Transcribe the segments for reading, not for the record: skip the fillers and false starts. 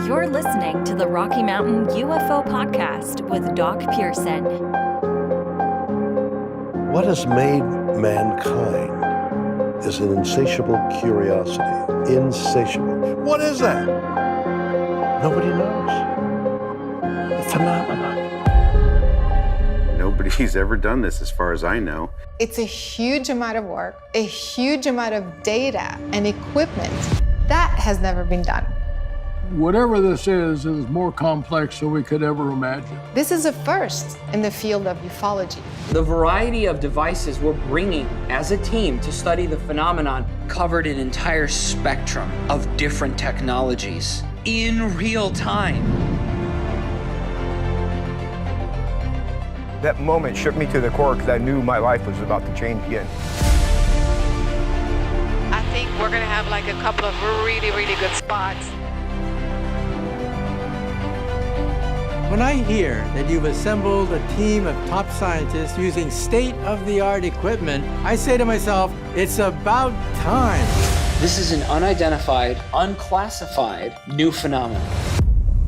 You're listening to the Rocky Mountain UFO Podcast with Doc Pearson. What has made mankind is an insatiable curiosity. Insatiable. What is that? Nobody knows. A phenomenon. Nobody's ever done this as far as I know. It's a huge amount of work, a huge amount of data and equipment. That has never been done. Whatever this is more complex than we could ever imagine. This is a first in the field of ufology. The variety of devices we're bringing as a team to study the phenomenon covered an entire spectrum of different technologies in real time. That moment shook me to the core because I knew my life was about to change again. I think we're going to have like a couple of really, really good spots. When I hear that you've assembled a team of top scientists using state-of-the-art equipment, I say to myself, it's about time. This is an unidentified, unclassified new phenomenon.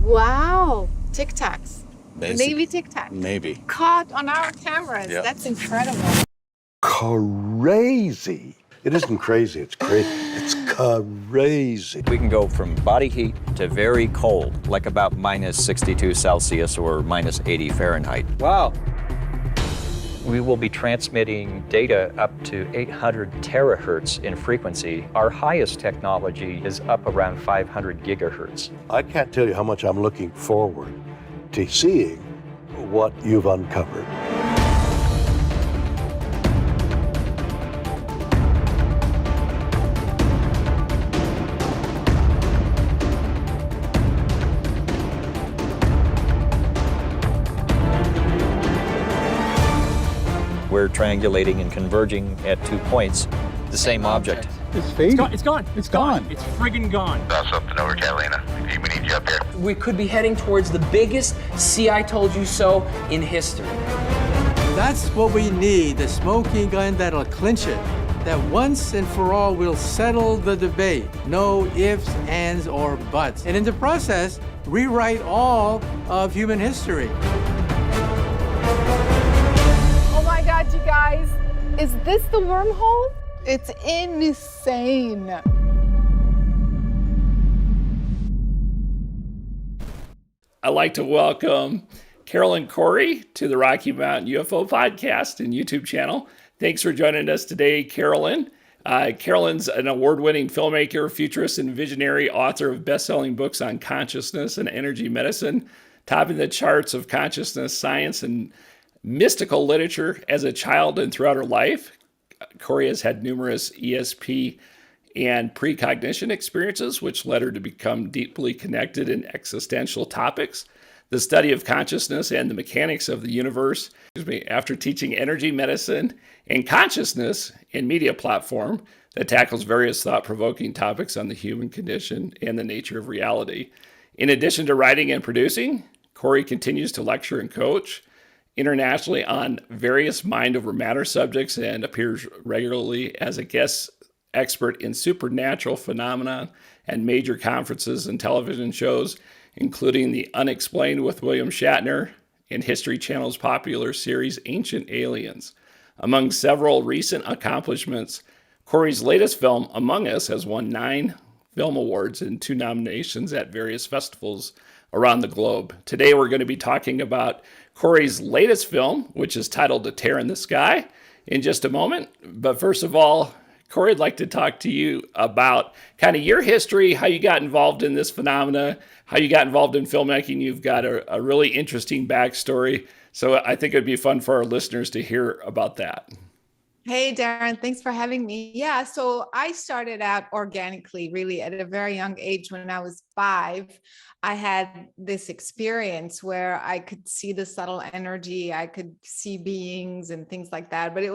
Wow, Tic Tacs. Basic. Maybe Tic Tacs. Maybe. Caught on our cameras. Yep. That's incredible. Crazy. It isn't crazy, it's crazy. It's crazy. We can go from body heat to very cold, like about minus 62 Celsius or minus 80 Fahrenheit. Wow. We will be transmitting data up to 800 terahertz in frequency. Our highest technology is up around 500 gigahertz. I can't tell you how much I'm looking forward to seeing what you've uncovered. We're triangulating and converging at 2 points, the same object. It's fading. It's gone. It's friggin' gone. Saw something over Catalina. We need you up here. We could be heading towards the biggest "see I told you so" in history. That's what we need, the smoking gun that'll clinch it. That once and for all will settle the debate. No ifs, ands, or buts. And in the process, rewrite all of human history. Oh my God, you guys. Is this the wormhole? It's insane. I'd like to welcome Carolyn Corey to the Rocky Mountain UFO Podcast and YouTube channel. Thanks for joining us today, Carolyn. Carolyn's an award-winning filmmaker, futurist, and visionary author of best-selling books on consciousness and energy medicine, topping the charts of consciousness, science, and mystical literature as a child and throughout her life. Cory has had numerous ESP and precognition experiences, which led her to become deeply connected in existential topics, the study of consciousness and the mechanics of the universe. After teaching energy medicine and consciousness in media platform that tackles various thought-provoking topics on the human condition and the nature of reality. In addition to writing and producing, Cory continues to lecture and coach internationally on various mind over matter subjects and appears regularly as a guest expert in supernatural phenomena and major conferences and television shows, including The Unexplained with William Shatner and History Channel's popular series Ancient Aliens. Among several recent accomplishments, Cory's latest film, Among Us, has won 9 film awards and 2 nominations at various festivals around the globe. Today we're going to be talking about Cory's latest film, which is titled A Tear in the Sky, in just a moment. But first of all, Cory, I'd like to talk to you about kind of your history, how you got involved in this phenomena, how you got involved in filmmaking. You've got a really interesting backstory. So I think it'd be fun for our listeners to hear about that. Hey, Darren, thanks for having me. Yeah, so I started out organically, really, at a very young age. When I was 5, I had this experience where I could see the subtle energy, I could see beings and things like that. But it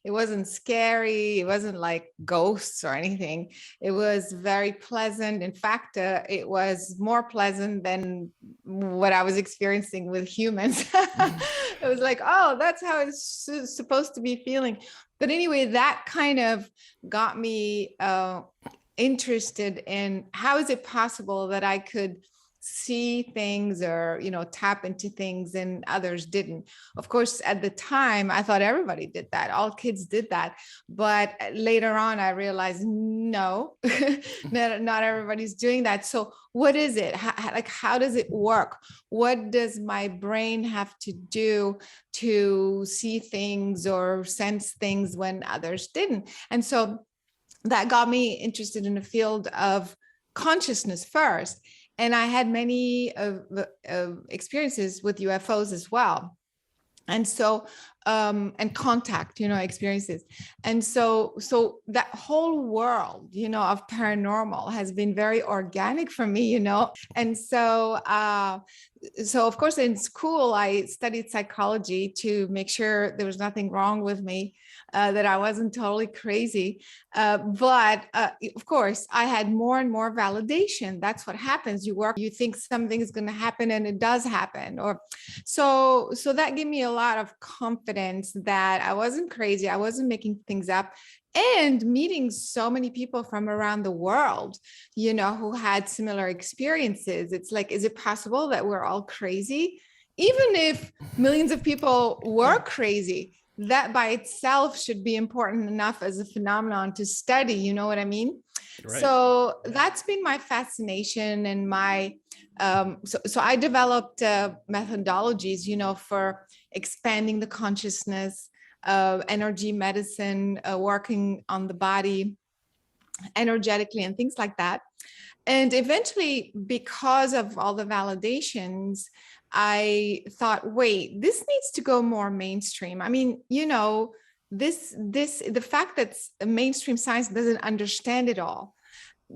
wasn't scary. It wasn't like ghosts or anything. It was very pleasant. In fact, it was more pleasant than what I was experiencing with humans. It was like, oh, that's how it's supposed to be feeling. But anyway, that kind of got me interested in how is it possible that I could see things or, tap into things and others didn't. Of course, at the time, I thought everybody did that. All kids did that. But later on, I realized, no, not everybody's doing that. So what is it? How does it work? What does my brain have to do to see things or sense things when others didn't? And so that got me interested in the field of consciousness first. And I had many experiences with UFOs as well. And so, and contact, experiences. And so that whole world, of paranormal has been very organic for me, And so of course, in school, I studied psychology to make sure there was nothing wrong with me, that I wasn't totally crazy. But of course, I had more and more validation. That's what happens. You work, you think something is going to happen, and it does happen. So that gave me a lot of confidence that I wasn't crazy. I wasn't making things up. And meeting so many people from around the world, who had similar experiences. It's like, is it possible that we're all crazy? Even if millions of people were crazy, that by itself should be important enough as a phenomenon to study. You know what I mean? Right. So that's been my fascination and my, so I developed methodologies, for expanding the consciousness, energy medicine, working on the body energetically and things like that. And eventually, because of all the validations, I thought, wait, this needs to go more mainstream. I mean, the fact that mainstream science doesn't understand it all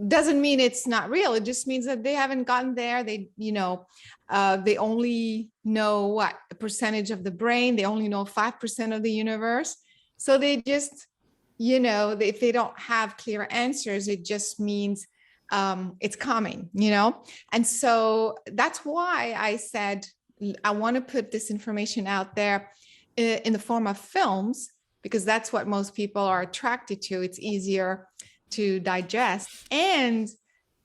doesn't mean it's not real. It just means that they haven't gotten there. They, they only know a percentage of the brain. They only know 5% of the universe. So they just, if they don't have clear answers, it just means it's coming, And so that's why I said, I want to put this information out there in the form of films, because that's what most people are attracted to. It's easier to digest and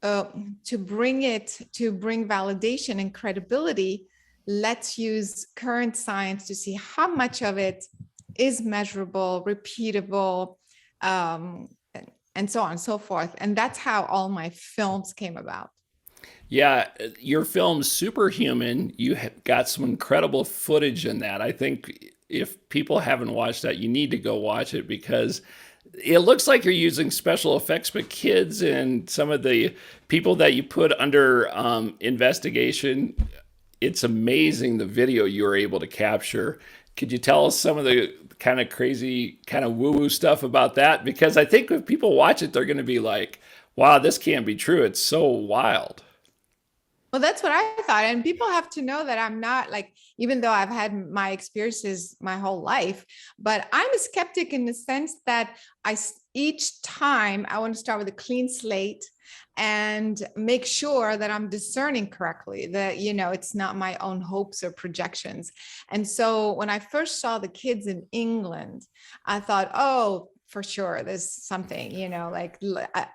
to bring validation and credibility. Let's use current science to see how much of it is measurable, repeatable, and so on and so forth. And that's how all my films came about. Yeah, your film Superhuman, you have got some incredible footage in that. I think if people haven't watched that, you need to go watch it, because it looks like you're using special effects, but kids and some of the people that you put under investigation, it's amazing the video you were able to capture. Could you tell us some of the kind of crazy, kind of woo-woo stuff about that? Because I think if people watch it, they're going to be like, wow, this can't be true. It's so wild. Well, that's what I thought. And people have to know that I'm not even though I've had my experiences my whole life, but I'm a skeptic in the sense that each time I want to start with a clean slate and make sure that I'm discerning correctly, that, it's not my own hopes or projections. And so when I first saw the kids in England, I thought, oh, for sure, there's something,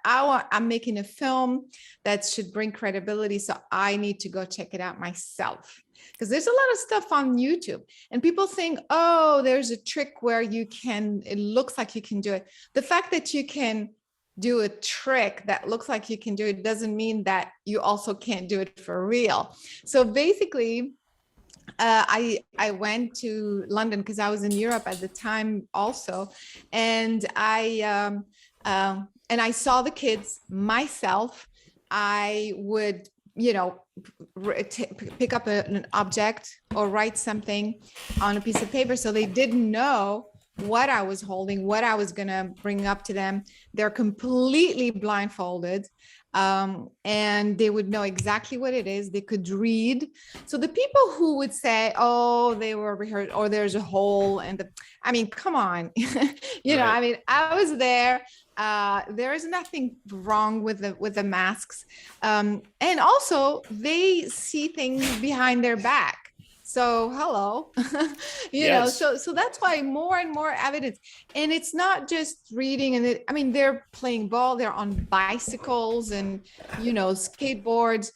I'm making a film that should bring credibility. So I need to go check it out myself, because there's a lot of stuff on YouTube and people think, oh, there's a trick where it looks like you can do it. The fact that you can do a trick that looks like you can do it doesn't mean that you also can't do it for real. So basically, I went to London because I was in Europe at the time also, and I saw the kids myself. I would, pick up an object or write something on a piece of paper, so they didn't know what I was holding, what I was going to bring up to them. They're completely blindfolded. And they would know exactly what it is. They could read. So the people who would say, oh, they were rehearsed, or there's a hole, come on, right. I was there. There is nothing wrong with the masks. And also they see things behind their back. So hello, yes. So that's why more and more evidence, and it's not just reading. And they're playing ball, they're on bicycles and, skateboards.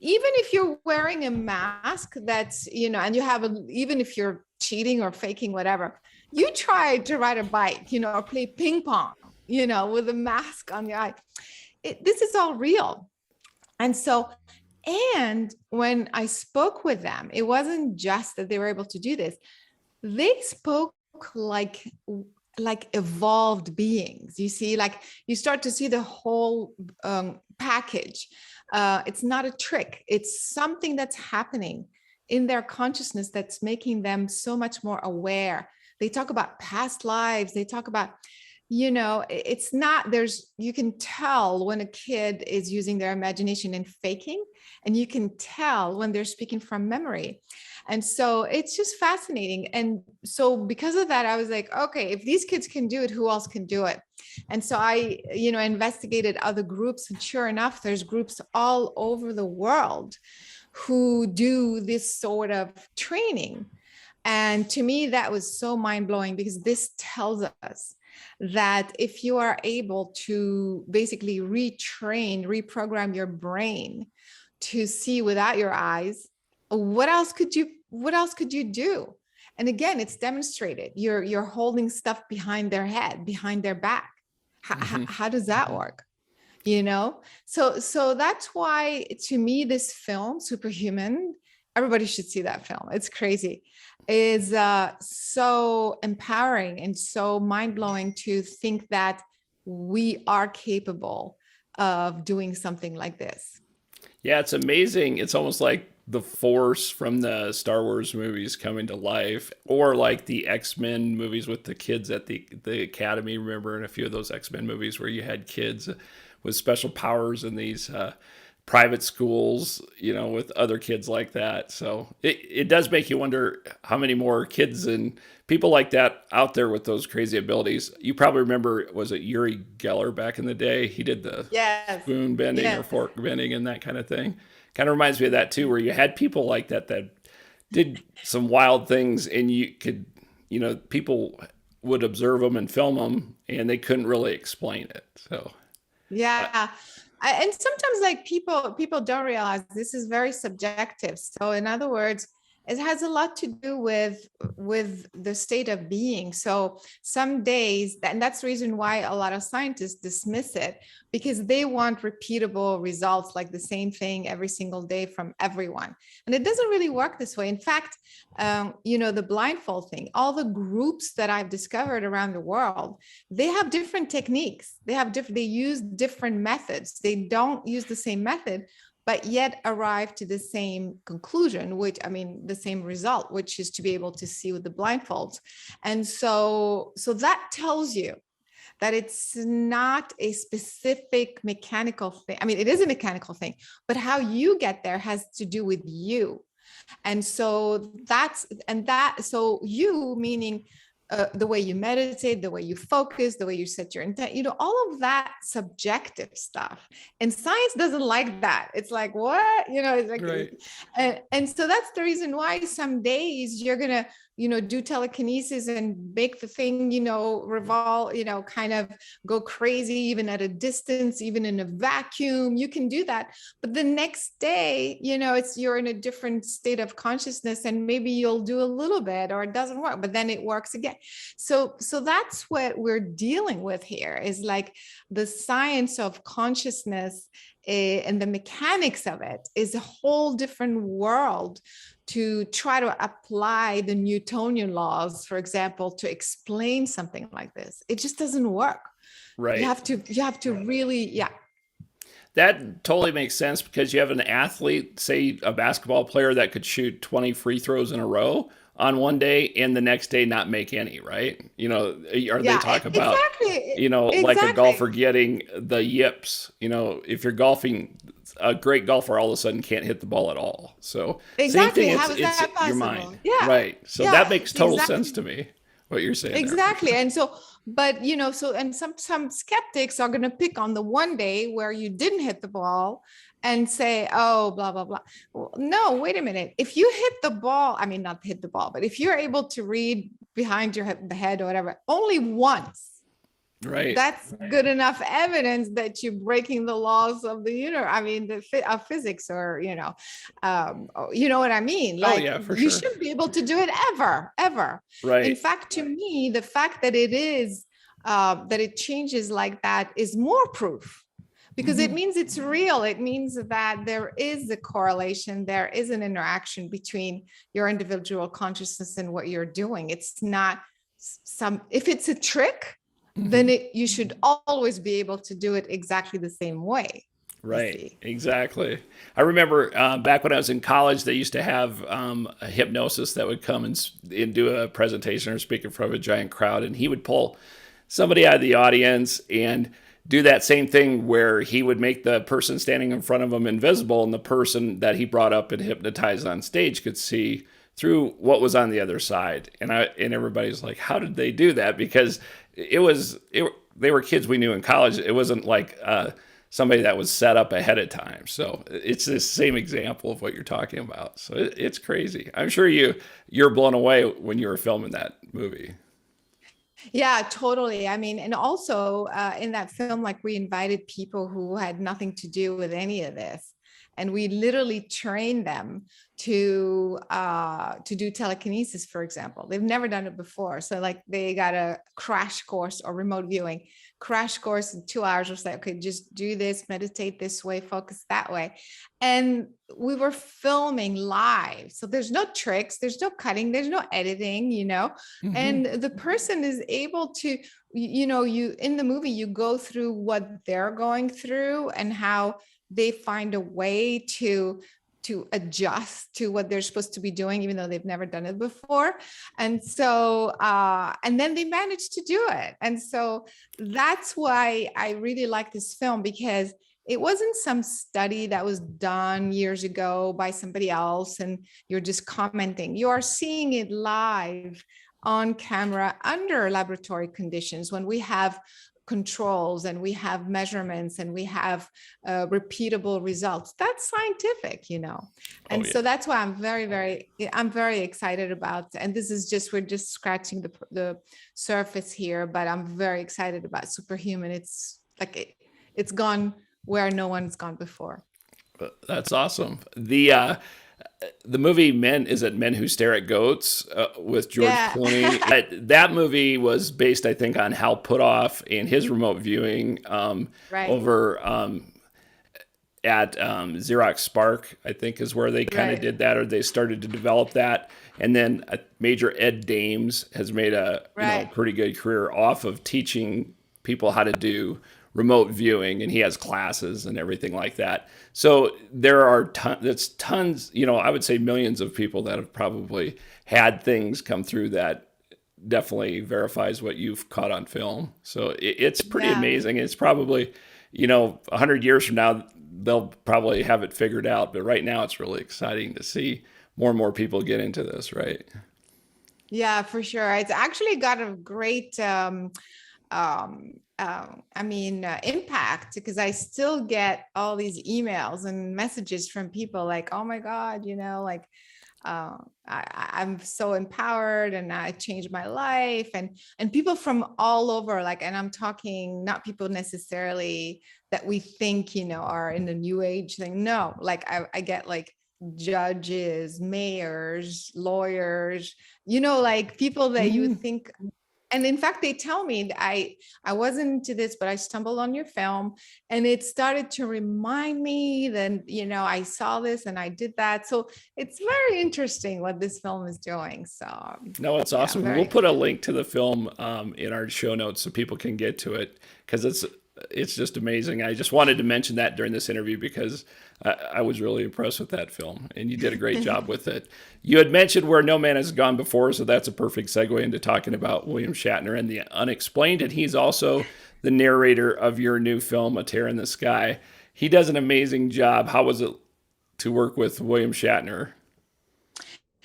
even if you're wearing a mask that's, and you have even if you're cheating or faking whatever, you try to ride a bike, or play ping pong, with a mask on your eye. This is all real. And so, and when I spoke with them, it wasn't just that they were able to do this. They spoke like evolved beings. You see, like you start to see the whole package. It's not a trick. It's something that's happening in their consciousness that's making them so much more aware. They talk about past lives. They talk about, it's not, you can tell when a kid is using their imagination and faking, and you can tell when they're speaking from memory. And so it's just fascinating. And so because of that, I was like, okay, if these kids can do it, who else can do it? And so I, investigated other groups, and sure enough, there's groups all over the world who do this sort of training. And to me, that was so mind-blowing, because this tells us that if you are able to basically reprogram your brain to see without your eyes, what else could you do? And again, it's demonstrated. You're holding stuff behind their head, behind their back. How does that work? So that's why, to me, this film, Superhuman, everybody should see that film. It's crazy. Is so empowering and so mind-blowing to think that we are capable of doing something like this. Yeah, it's amazing. It's almost like the Force from the Star Wars movies coming to life, or like the X-Men movies with the kids at the academy. Remember, in a few of those X-Men movies where you had kids with special powers in these private schools, with other kids like that. So it does make you wonder how many more kids and people like that out there with those crazy abilities. You probably remember, was it Uri Geller back in the day? He did the spoon bending or fork bending and that kind of thing. Kind of reminds me of that too, where you had people like that did some wild things, and you could, people would observe them and film them, and they couldn't really explain it. So yeah. And sometimes, like, people don't realize this is very subjective. So in other words, it has a lot to do with the state of being. So some days, and that's the reason why a lot of scientists dismiss it, because they want repeatable results, like the same thing every single day from everyone. And it doesn't really work this way. In fact, the blindfold thing, all the groups that I've discovered around the world, they have different techniques. They use different methods. They don't use the same method, but yet arrive to the same conclusion, the same result, which is to be able to see with the blindfolds. And so that tells you that it's not a specific mechanical thing. I mean, it is a mechanical thing, but how you get there has to do with you. And so so you, meaning the way you meditate, the way you focus, the way you set your intent, all of that subjective stuff. And science doesn't like that. It's like, what? It's like, right. And so that's the reason why some days you're going to, do telekinesis and make the thing, revolve, kind of go crazy, even at a distance, even in a vacuum. You can do that. But the next day, you're in a different state of consciousness, and maybe you'll do a little bit, or it doesn't work, but then it works again. So that's what we're dealing with here, is like the science of consciousness and the mechanics of it is a whole different world to try to apply the Newtonian laws, for example, to explain something like this. It just doesn't work. Right. You have to really, yeah. That totally makes sense, because you have an athlete, say a basketball player, that could shoot 20 free throws in a row on one day and the next day not make any, right? They talk about, like a golfer getting the yips, if you're golfing, a great golfer all of a sudden can't hit the ball at all. So exactly. Same thing, How is that possible? Your mind. Yeah. Right. So that makes total sense to me, what you're saying. Exactly. And so, but, and some skeptics are going to pick on the one day where you didn't hit the ball and say, oh, blah, blah, blah. Well, no, wait a minute. If you hit the ball, not hit the ball, but if you're able to read behind the head or whatever, only once, Right. That's good enough evidence that you're breaking the laws of the universe. I mean, of physics, or you know what I mean? Like, yeah, for you sure. shouldn't be able to do it ever. Right. In fact, to me, the fact that that it changes like that is more proof, because it means it's real. It means that there is a correlation, there is an interaction between your individual consciousness and what you're doing. It's not if it's a trick, then you should always be able to do it exactly the same way. Right, exactly. I remember back when I was in college, they used to have a hypnosis that would come and do a presentation or speak in front of a giant crowd, and he would pull somebody out of the audience and do that same thing where he would make the person standing in front of him invisible, and the person that he brought up and hypnotized on stage could see through what was on the other side. And everybody's like, how did they do that? Because they were kids we knew in college. It wasn't like somebody that was set up ahead of time. So it's the same example of what you're talking about. So it's crazy. I'm sure you're blown away when you were filming that movie. Yeah, totally. I mean, and also in that film, like, we invited people who had nothing to do with any of this, and we literally trained them to do telekinesis, for example. They've never done it before, so like they got a crash course or remote viewing crash course in 2 hours. Just like, okay, just do this, meditate this way, focus that way. And we were filming live, so there's no tricks, there's no cutting, there's no editing, and the person is able to, you in the movie, you go through what they're going through and how they find a way to adjust to what they're supposed to be doing, even though they've never done it before. And so, and then they managed to do it. And so that's why I really like this film, because it wasn't some study that was done years ago by somebody else and you're just commenting. You are seeing it live on camera under laboratory conditions, when we have controls and we have measurements and we have repeatable results. That's scientific, and so that's why I'm very excited about. And this is we're just scratching the surface here, but I'm very excited about Superhuman. It's like it's gone where no one's gone before. That's awesome. The movie Men Who Stare at Goats with George Clooney. That movie was based, I think, on Hal Puthoff and his remote viewing over at Xerox Spark, I think, is where they kind of did that, or they started to develop that. And then Major Ed Dames has made a pretty good career off of teaching people how to do remote viewing, and he has classes and everything like that. So there are tons, I would say millions of people that have probably had things come through that definitely verifies what you've caught on film. So it's pretty amazing. It's probably, 100 years from now, they'll probably have it figured out. But right now it's really exciting to see more and more people get into this, right? Yeah, for sure. It's actually got a great impact, because I still get all these emails and messages from people like, oh my God, I'm so empowered and I changed my life, and people from all over, and I'm talking not people necessarily that we think, are in the new age thing. No, I get judges, mayors, lawyers, people that you would think. And in fact, they tell me I wasn't into this, but I stumbled on your film and it started to remind me that, I saw this and I did that. So it's very interesting what this film is doing. So no, it's awesome. We'll put a link to the film in our show notes so people can get to it, because it's just amazing. I just wanted to mention that during this interview because I was really impressed with that film, and you did a great job with it. You had mentioned Where No Man Has Gone Before, so that's a perfect segue into talking about William Shatner and the unexplained, and he's also the narrator of your new film, A Tear in the Sky. He does an amazing job. How was it to work with William Shatner?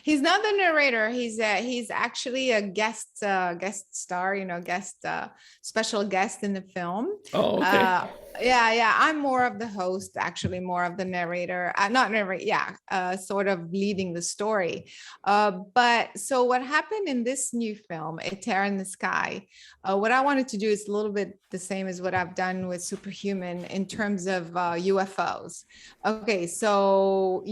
He's not the narrator. He's actually a guest star, special guest in the film. Oh, okay. Yeah. I'm more of the host, actually, more of the narrator, not narrate. Yeah. Sort of leading the story. But so what happened in this new film, A Tear in the Sky, what I wanted to do is a little bit the same as what I've done with Superhuman in terms of UFOs. Okay. So,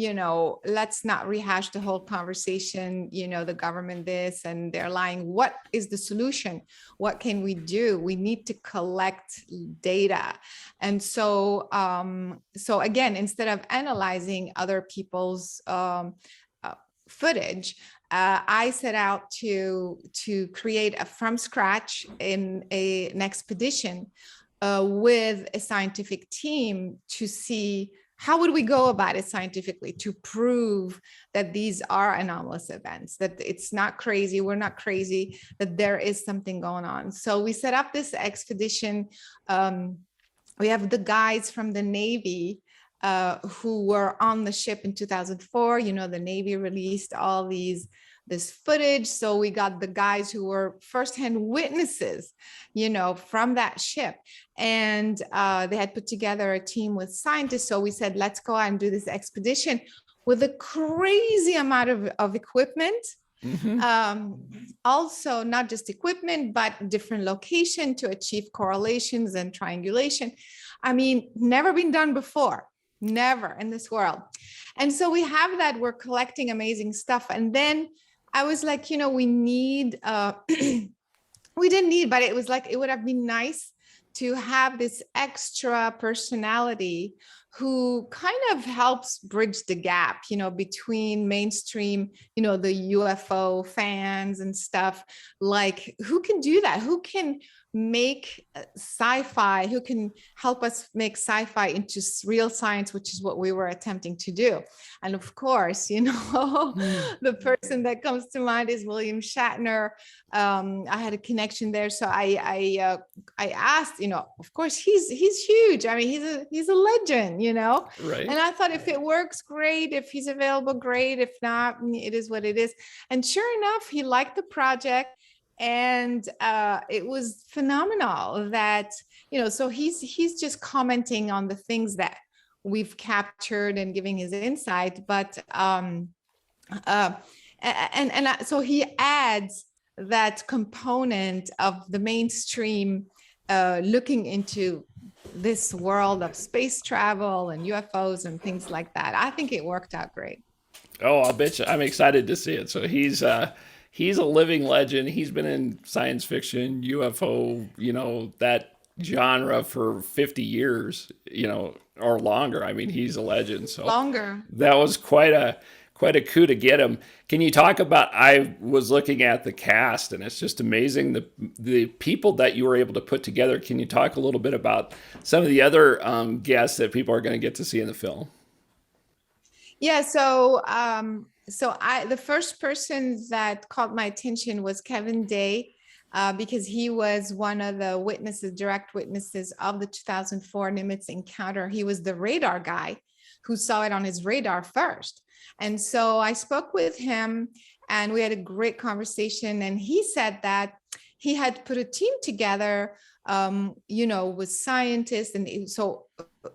let's not rehash the whole conversation, the government this and they're lying. What is the solution? What can we do? We need to collect data. And so, again, instead of analyzing other people's footage, I set out to create from scratch in an expedition with a scientific team to see how would we go about it scientifically to prove that these are anomalous events, that it's not crazy, we're not crazy, that there is something going on. So we set up this expedition. We have the guys from the Navy who were on the ship in 2004. The Navy released all this footage. So we got the guys who were firsthand witnesses, from that ship. And they had put together a team with scientists. So we said, let's go out and do this expedition with a crazy amount of equipment. Mm-hmm. Also, not just equipment, but different location to achieve correlations and triangulation. I mean, never been done before, never in this world. And so we have that, we're collecting amazing stuff. And then I was like, we need, we didn't need, but it was like, it would have been nice to have this extra personality who kind of helps bridge the gap, between mainstream, the UFO fans and stuff. Like, who can do that? Who can make sci-fi? Who can help us make sci-fi into real science, which is what we were attempting to do. And of course, the person that comes to mind is William Shatner. I had a connection there, so I asked, of course, he's huge. I mean, he's a legend, Right. And I thought, if it works, great. If he's available, great. If not, it is what it is. And sure enough, he liked the project. And it was phenomenal that, so he's just commenting on the things that we've captured and giving his insight. But so he adds that component of the mainstream looking into this world of space travel and UFOs and things like that. I think it worked out great. Oh, I'll bet you. I'm excited to see it. So he's a living legend. He's been in science fiction, UFO, that genre for 50 years, or longer. I mean, he's a legend. So longer. That was quite a coup to get him. Can you talk about, I was looking at the cast and it's just amazing the people that you were able to put together. Can you talk a little bit about some of the other guests that people are going to get to see in the film? Yeah. So the first person that caught my attention was Kevin Day, because he was one of the direct witnesses of the 2004 Nimitz encounter. He was the radar guy who saw it on his radar first. And so I spoke with him and we had a great conversation. And he said that he had put a team together, with scientists. And so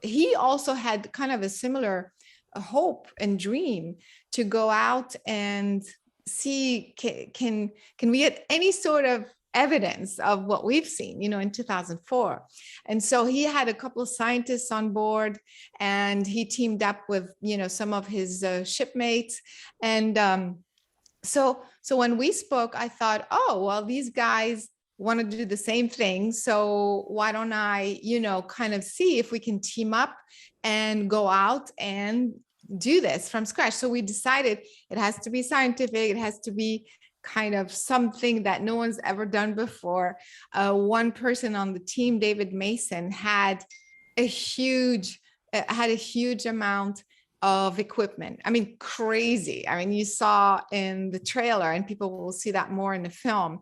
he also had kind of a similar hope and dream to go out and see, can we get any sort of evidence of what we've seen, in 2004. And so he had a couple of scientists on board and he teamed up with, some of his shipmates. And so when we spoke, I thought, oh, well, these guys want to do the same thing. So why don't I, kind of see if we can team up and go out and do this from scratch. So we decided it has to be scientific. It has to be kind of something that no one's ever done before. One person on the team, David Mason, had a huge amount of equipment. I mean, crazy. I mean, you saw in the trailer, and people will see that more in the film,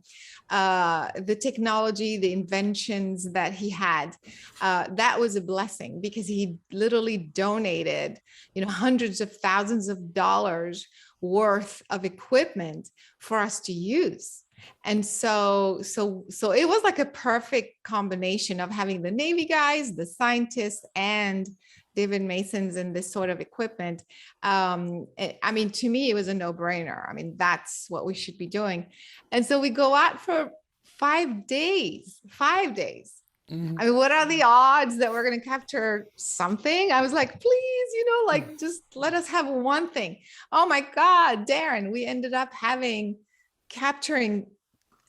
the technology, the inventions that he had. That was a blessing because he literally donated, hundreds of thousands of dollars worth of equipment for us to use. And so it was like a perfect combination of having the Navy guys, the scientists, and David Mason's and this sort of equipment. I mean, to me, it was a no-brainer. I mean, that's what we should be doing. And so we go out for 5 days. Mm-hmm. I mean, what are the odds that we're going to capture something? I was like, please, like just let us have one thing. Oh my God, Darren, we ended up capturing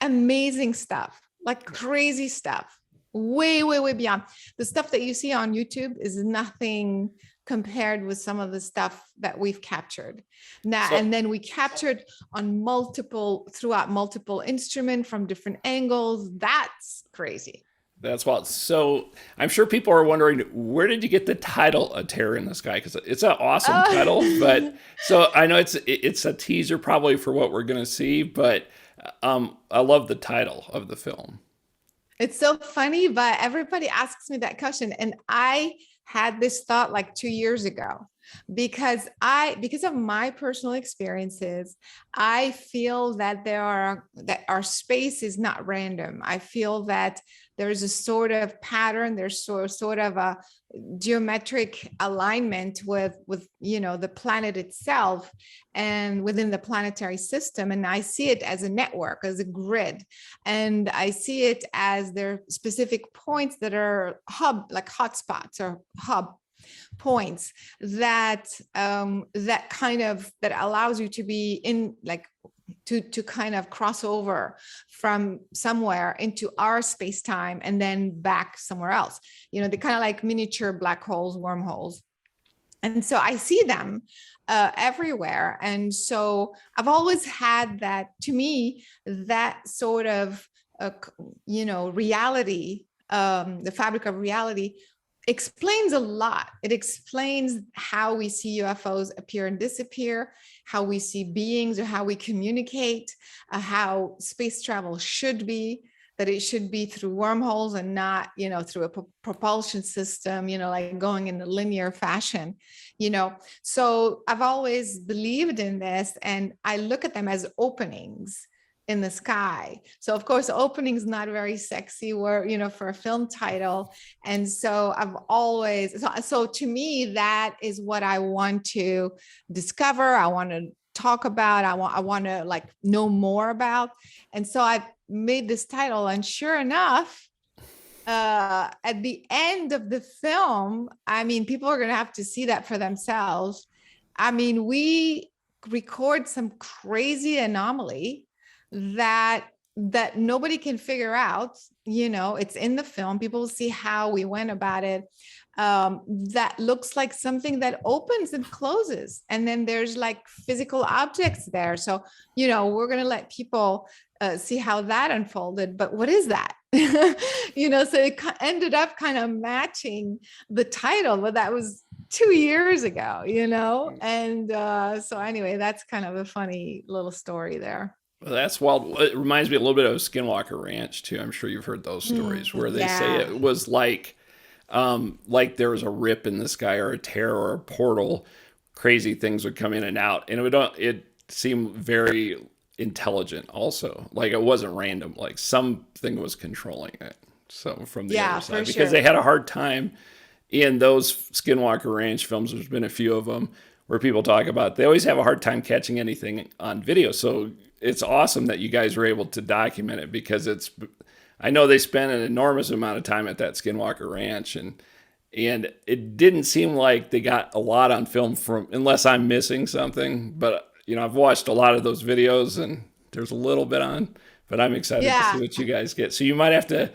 amazing stuff, like crazy stuff, way beyond. The stuff that you see on YouTube is nothing compared with some of the stuff that we've captured now. And then we captured throughout multiple instruments from different angles. That's crazy. That's wild. So I'm sure people are wondering, where did you get the title "A Terror in the Sky"? Because it's an awesome title. But so I know it's a teaser probably for what we're going to see, but I love the title of the film. It's so funny, but everybody asks me that question. And I had this thought like 2 years ago, because of my personal experiences, I feel that our space is not random. I feel that there's a sort of pattern, there's sort of a geometric alignment with the planet itself and within the planetary system. And I see it as a network, as a grid. And I see it as there specific points that are like hotspots or hub points that allows you to be in, like, to kind of cross over from somewhere into our space-time and then back somewhere else. They're kind of like miniature black holes, wormholes. And so I see them everywhere. And so I've always had that, to me, that sort of, reality, the fabric of reality explains a lot. It explains how we see UFOs appear and disappear, how we see beings or how we communicate, how space travel should be, that it should be through wormholes and not, through a propulsion system, like going in a linear fashion, So I've always believed in this, and I look at them as openings in the sky. So of course, opening is not very sexy word, for a film title. And so I've always, so to me, that is what I want to discover. I want to talk about, I want to like know more about. And so I made this title, and sure enough, at the end of the film, I mean, people are going to have to see that for themselves. I mean, we record some crazy anomaly that nobody can figure out. It's in the film. People will see how we went about it. That looks like something that opens and closes, and then there's like physical objects there. So we're going to let people see how that unfolded. But what is that? So it ended up kind of matching the title, but that was 2 years ago, and so anyway, that's kind of a funny little story there. Well, that's wild. It reminds me a little bit of Skinwalker Ranch too. I'm sure you've heard those stories where they say it was like there was a rip in the sky or a tear or a portal. Crazy things would come in and out, and it seemed very intelligent. Also, like it wasn't random. Like something was controlling it. So from the other side, because they had a hard time in those Skinwalker Ranch films. There's been a few of them where people talk about they always have a hard time catching anything on video. So it's awesome that you guys were able to document it, because I know they spent an enormous amount of time at that Skinwalker Ranch, and it didn't seem like they got a lot on film unless I'm missing something. But I've watched a lot of those videos, and there's a little bit on. But I'm excited to see what you guys get. So you might have to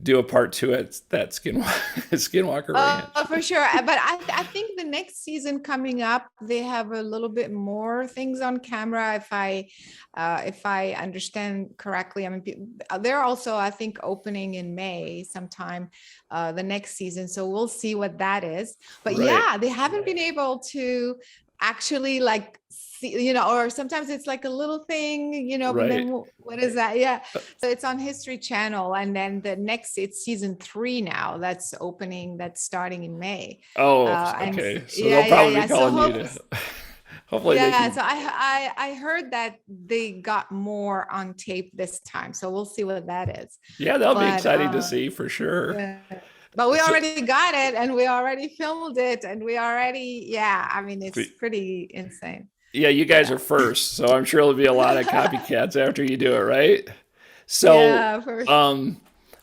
do a part 2 at that Skinwalker Ranch. Oh, for sure. But I think the next season coming up, they have a little bit more things on camera. If I understand correctly, I mean, they're also, I think, opening in May sometime, the next season. So we'll see what that is. But they haven't been able to actually like see, or sometimes it's like a little thing, but then what is that? Yeah. So it's on History Channel. And then it's season 3 now that's opening, that's starting in May. Oh, okay. So they'll probably be calling you to Hopefully they can. So I heard that they got more on tape this time. So we'll see what that is. Yeah, that'll be exciting to see for sure. Yeah. But we already got it, and we already filmed it, and we already, I mean, it's pretty insane. Yeah, you guys are first, so I'm sure there'll be a lot of copycats after you do it, right? So,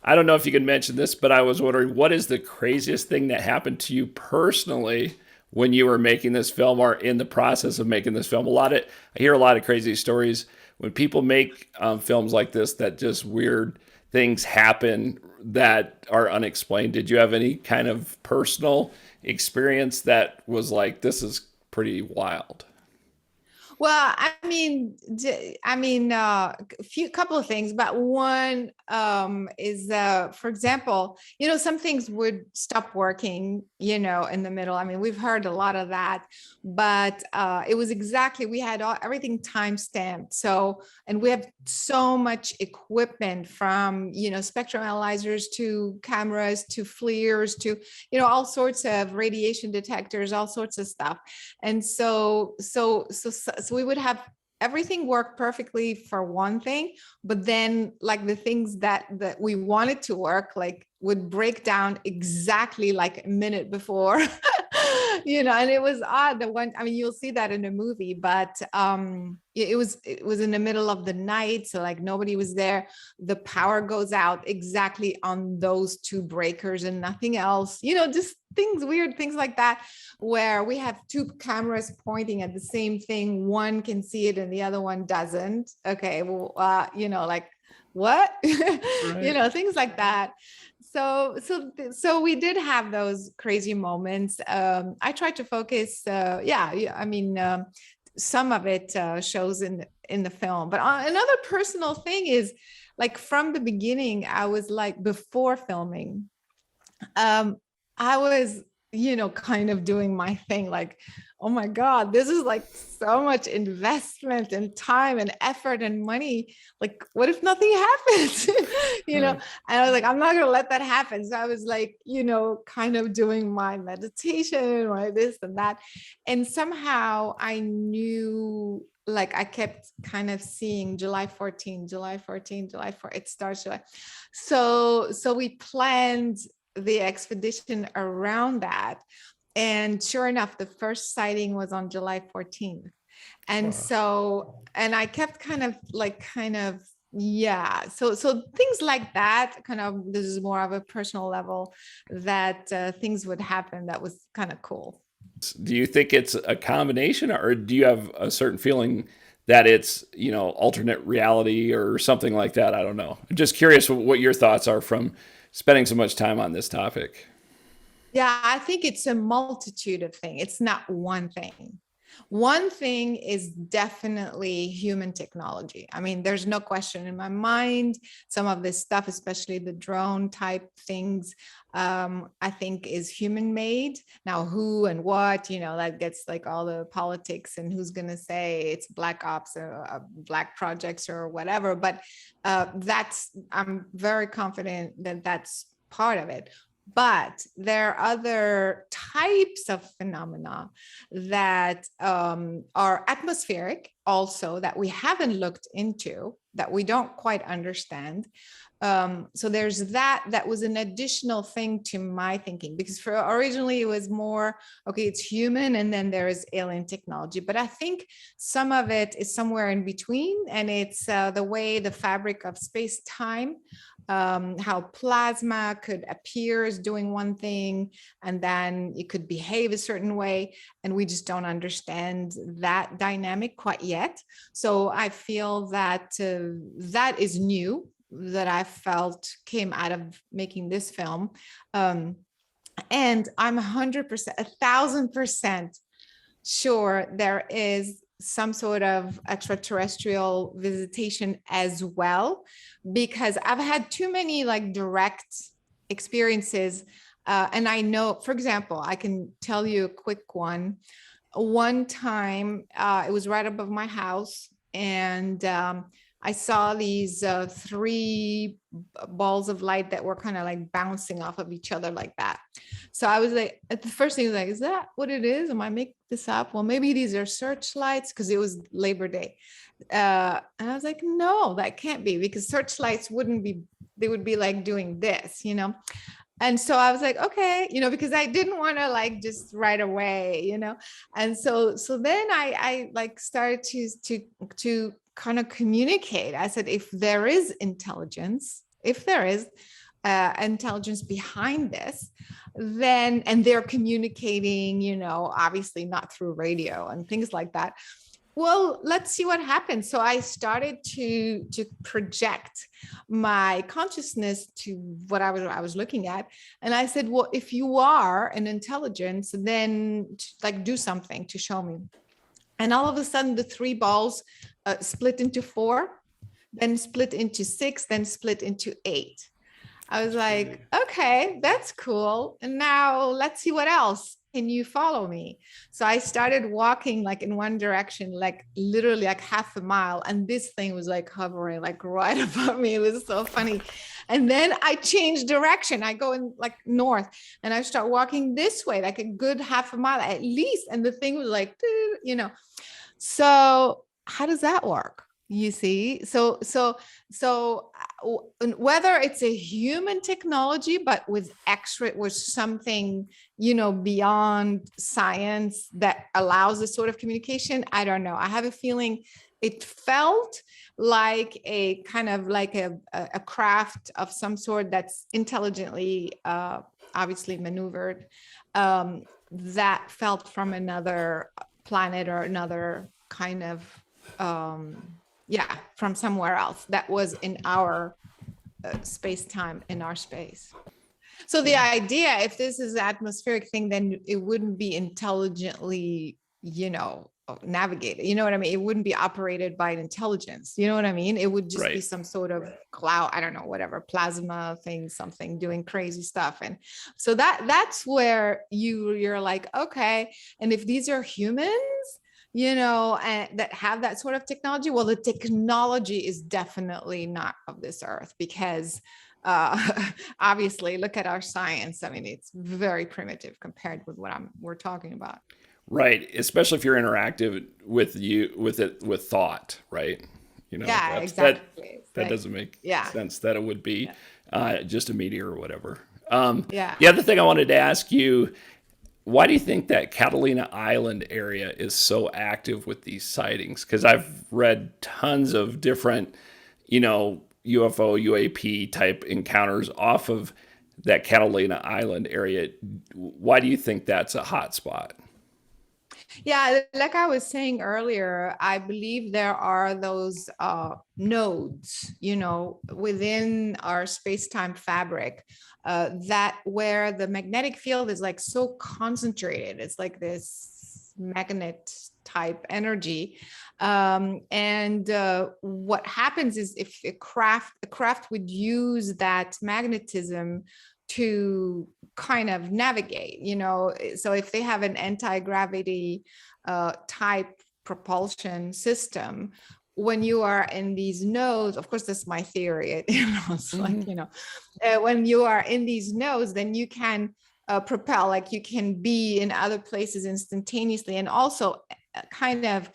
I don't know if you can mention this, but I was wondering, what is the craziest thing that happened to you personally when you were making this film or in the process of making this film? I hear a lot of crazy stories when people make films like this, that just weird things happen that are unexplained. Did you have any kind of personal experience that was like, this is pretty wild? Well, I mean, couple of things, but one is, for example, some things would stop working, in the middle. I mean, we've heard a lot of that, but it was we had everything time-stamped. So, and we have so much equipment from, spectrum analyzers to cameras to FLIRs to, all sorts of radiation detectors, all sorts of stuff. And so we would have everything work perfectly for one thing, but then like the things that we wanted to work like would break down exactly like a minute before, and it was odd. You'll see that in the movie, but it was in the middle of the night. So like nobody was there. The power goes out exactly on those two breakers and nothing else, just weird things like that, where we have two cameras pointing at the same thing. One can see it and the other one doesn't. Okay. Well, like what, right. Things like that. So we did have those crazy moments. I tried to focus. Some of it shows in the film. But another personal thing is, like from the beginning, I was like, before filming, I was, kind of doing my thing, like, oh my God, this is like so much investment and time and effort and money. Like, what if nothing happens? And I was like, I'm not going to let that happen. So I was like, kind of doing my meditation, right, this and that. And somehow I knew, like, I kept kind of seeing July 14, it starts July. So we planned the expedition around that. And sure enough, the first sighting was on July 14th. And wow. So I kept kind of. So things like that, this is more of a personal level, that things would happen. That was kind of cool. Do you think it's a combination, or do you have a certain feeling that it's, alternate reality or something like that? I don't know. I'm just curious what your thoughts are from spending so much time on this topic. Yeah, I think it's a multitude of things. It's not one thing. One thing is definitely human technology. I mean, there's no question in my mind. Some of this stuff, especially the drone type things, I think is human made. Now, who and what, that gets like all the politics and who's going to say it's black ops or black projects or whatever. But I'm very confident that that's part of it. But there are other types of phenomena that are atmospheric also, that we haven't looked into, that we don't quite understand. So there's that was an additional thing to my thinking, because originally it was more, okay, it's human and then there is alien technology. But I think some of it is somewhere in between, and it's the way the fabric of space-time, how plasma could appear as doing one thing and then it could behave a certain way, and we just don't understand that dynamic quite yet. So I feel that that is new, that I felt came out of making this film. And I'm 1,000% sure there is some sort of extraterrestrial visitation as well, because I've had too many like direct experiences. And I know, for example, I can tell you a quick one. One time, it was right above my house, and I saw these 3 balls of light that were kind of like bouncing off of each other like that. So I was like, at the first thing was like, is that what it is? Am I making this up? Well, maybe these are searchlights, because it was Labor Day. And I was like, no, that can't be, because searchlights wouldn't be, they would be like doing this, you know? And so I was like, okay, you know, because I didn't want to like just right away, you know? And so then I like started to kind of communicate. I said, if there is intelligence, if there is intelligence behind this, then, and they're communicating, you know, obviously not through radio and things like that, well, let's see what happens. So I started to project my consciousness to what I was looking at. And I said, well, if you are an intelligence, then like do something to show me. And all of a sudden the 3 balls split into 4, then split into 6, then split into 8. I was like, okay, that's cool. And now let's see what else. Can you follow me? So I started walking like in one direction, like literally like half a mile. And this thing was like hovering like right above me. It was so funny. And then I changed direction. I go in like north, and I start walking this way, like a good half a mile at least. And the thing was like, you know, so how does that work? You see, so whether it's a human technology, but with something, you know, beyond science that allows this sort of communication, I don't know. I have a feeling it felt like a kind of like a craft of some sort that's intelligently, obviously maneuvered, that felt from another planet or another kind of, from somewhere else that was in our space-time, in our space. So the idea, if this is an atmospheric thing, then it wouldn't be intelligently, you know, navigated. You know what I mean? It wouldn't be operated by an intelligence. You know what I mean? It would just be some sort of cloud, I don't know, whatever, plasma thing, something doing crazy stuff. And so that's where you're like, okay. And if these are humans, you know, and that have that sort of technology, well, the technology is definitely not of this earth, because obviously look at our science. I mean, it's very primitive compared with what we're talking about. Right. Especially if you're interactive with thought, right? You know, exactly. That doesn't make sense that it would be just a meteor or whatever. The other thing I wanted to ask you, why do you think that Catalina Island area is so active with these sightings? Because I've read tons of different, you know, UFO, UAP type encounters off of that Catalina Island area. Why do you think that's a hot spot? Yeah, like I was saying earlier, I believe there are those nodes, you know, within our space-time fabric, that where the magnetic field is like so concentrated. It's like this magnet type energy. And what happens is, if a craft would use that magnetism to kind of navigate, you know, so if they have an anti-gravity type propulsion system, when you are in these nodes, of course, that's my theory, you know, it's like, you know, when you are in these nodes, then you can propel, like you can be in other places instantaneously, and also kind of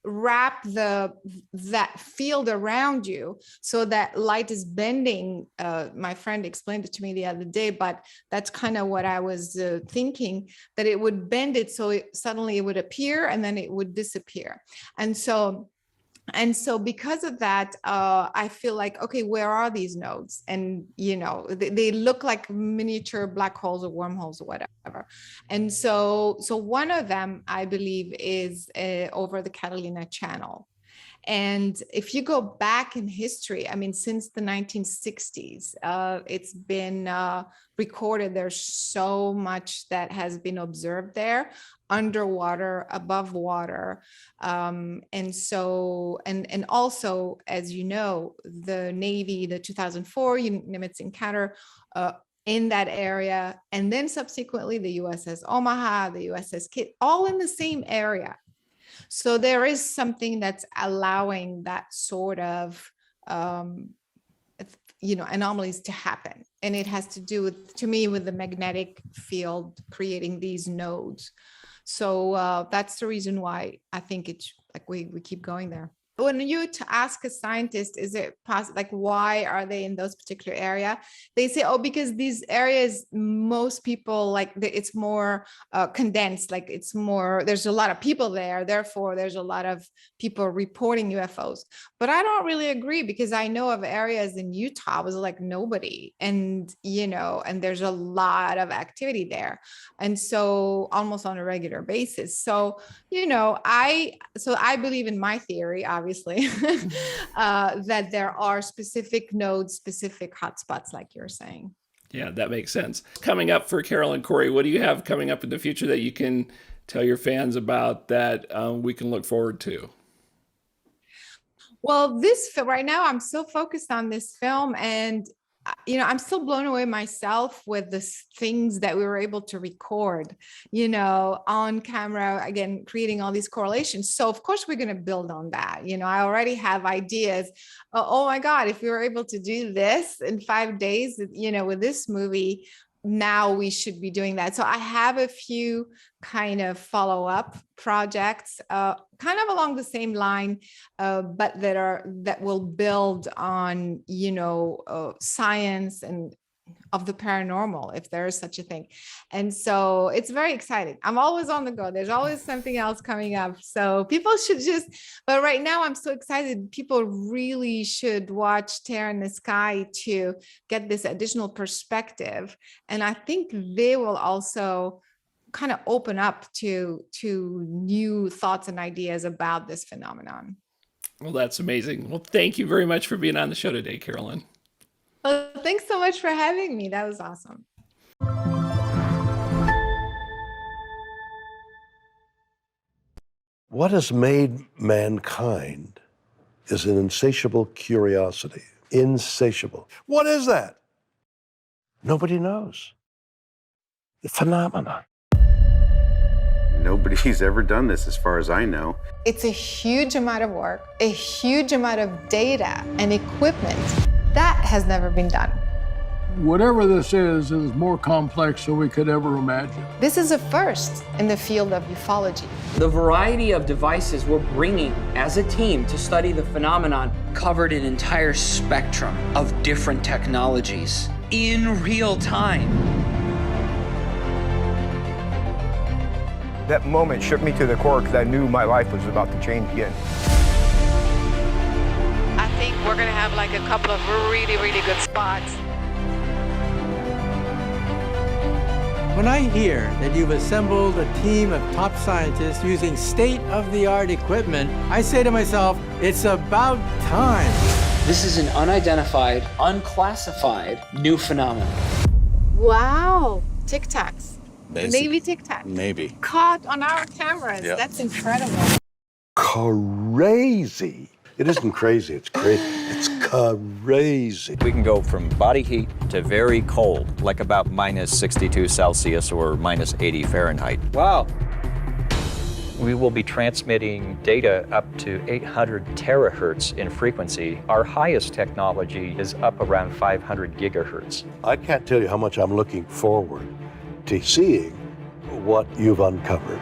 wrap that field around you so that light is bending. My friend explained it to me the other day, but that's kind of what I was thinking, that it would bend it so suddenly it would appear and then it would disappear. And so because of that, I feel like, okay, where are these nodes? And, you know, they look like miniature black holes or wormholes or whatever. And so one of them, I believe, is over the Catalina Channel. And if you go back in history, I mean, since the 1960s, it's been recorded. There's so much that has been observed there, underwater, above water. And also, as you know, the Navy, the 2004 Nimitz encounter in that area, and then subsequently the USS Omaha, the USS Kidd, all in the same area. So there is something that's allowing that sort of, anomalies to happen. And it has to do with, to me, with the magnetic field creating these nodes. So that's the reason why I think it's like we keep going there. When you ask a scientist, is it possible, like, why are they in those particular area? They say, oh, because these areas, most people, like, it's more condensed, like it's more, there's a lot of people there. Therefore, there's a lot of people reporting UFOs. But I don't really agree, because I know of areas in Utah was like nobody, and, and there's a lot of activity there. And so almost on a regular basis. So, I believe in my theory, obviously, that there are specific nodes, specific hotspots, like you're saying. Yeah, that makes sense. Coming up for Carolyn Corey, what do you have coming up in the future that you can tell your fans about that we can look forward to? Well, right now I'm so focused on this film, and I'm still blown away myself with the things that we were able to record, on camera, again, creating all these correlations. So of course we're going to build on that. I already have ideas. Oh my God, if we were able to do this in 5 days, with this movie, now we should be doing that. So I have a few kind of follow-up projects, kind of along the same line, but that will build on, science and of the paranormal, if there is such a thing. And so it's very exciting. I'm always on the go. There's always something else coming up. So people should but right now I'm so excited. People really should watch Terror in the Sky to get this additional perspective. And I think they will also kind of open up to new thoughts and ideas about this phenomenon. Well, that's amazing. Well, thank you very much for being on the show today, Carolyn. Well, thanks so much for having me. That was awesome. What has made mankind is an insatiable curiosity. Insatiable. What is that? Nobody knows. The phenomenon. Nobody's ever done this as far as I know. It's a huge amount of work, a huge amount of data and equipment. That has never been done. Whatever this is more complex than we could ever imagine. This is a first in the field of ufology. The variety of devices we're bringing as a team to study the phenomenon covered an entire spectrum of different technologies in real time. That moment shook me to the core because I knew my life was about to change again. I think we're going to have like a couple of really, really good spots. When I hear that you've assembled a team of top scientists using state-of-the-art equipment, I say to myself, it's about time. This is an unidentified, unclassified new phenomenon. Wow. Tic Tacs. Basically, Navy Tic Tacs. Maybe. Caught on our cameras. Yep. That's incredible. Crazy. It isn't crazy, it's crazy. It's crazy. We can go from body heat to very cold, like about minus 62 Celsius or minus 80 Fahrenheit. Wow. We will be transmitting data up to 800 terahertz in frequency. Our highest technology is up around 500 gigahertz. I can't tell you how much I'm looking forward to seeing what you've uncovered.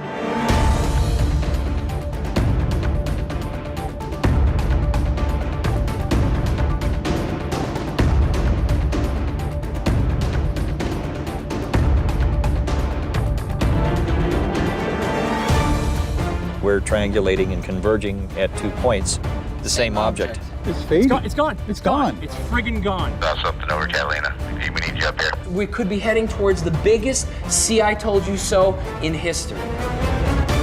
We're triangulating and converging at 2 points, the same object. It's fading. It's gone. It's gone. It's friggin' gone. Saw something over Catalina. We need you up here. We could be heading towards the biggest "see I told you so" in history.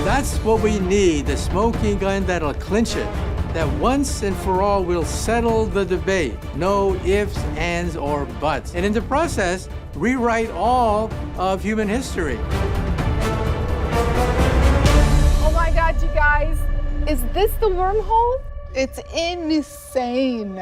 That's what we need, the smoking gun that'll clinch it. That once and for all will settle the debate. No ifs, ands, or buts. And in the process, rewrite all of human history. Oh my God, you guys. Is this the wormhole? It's insane.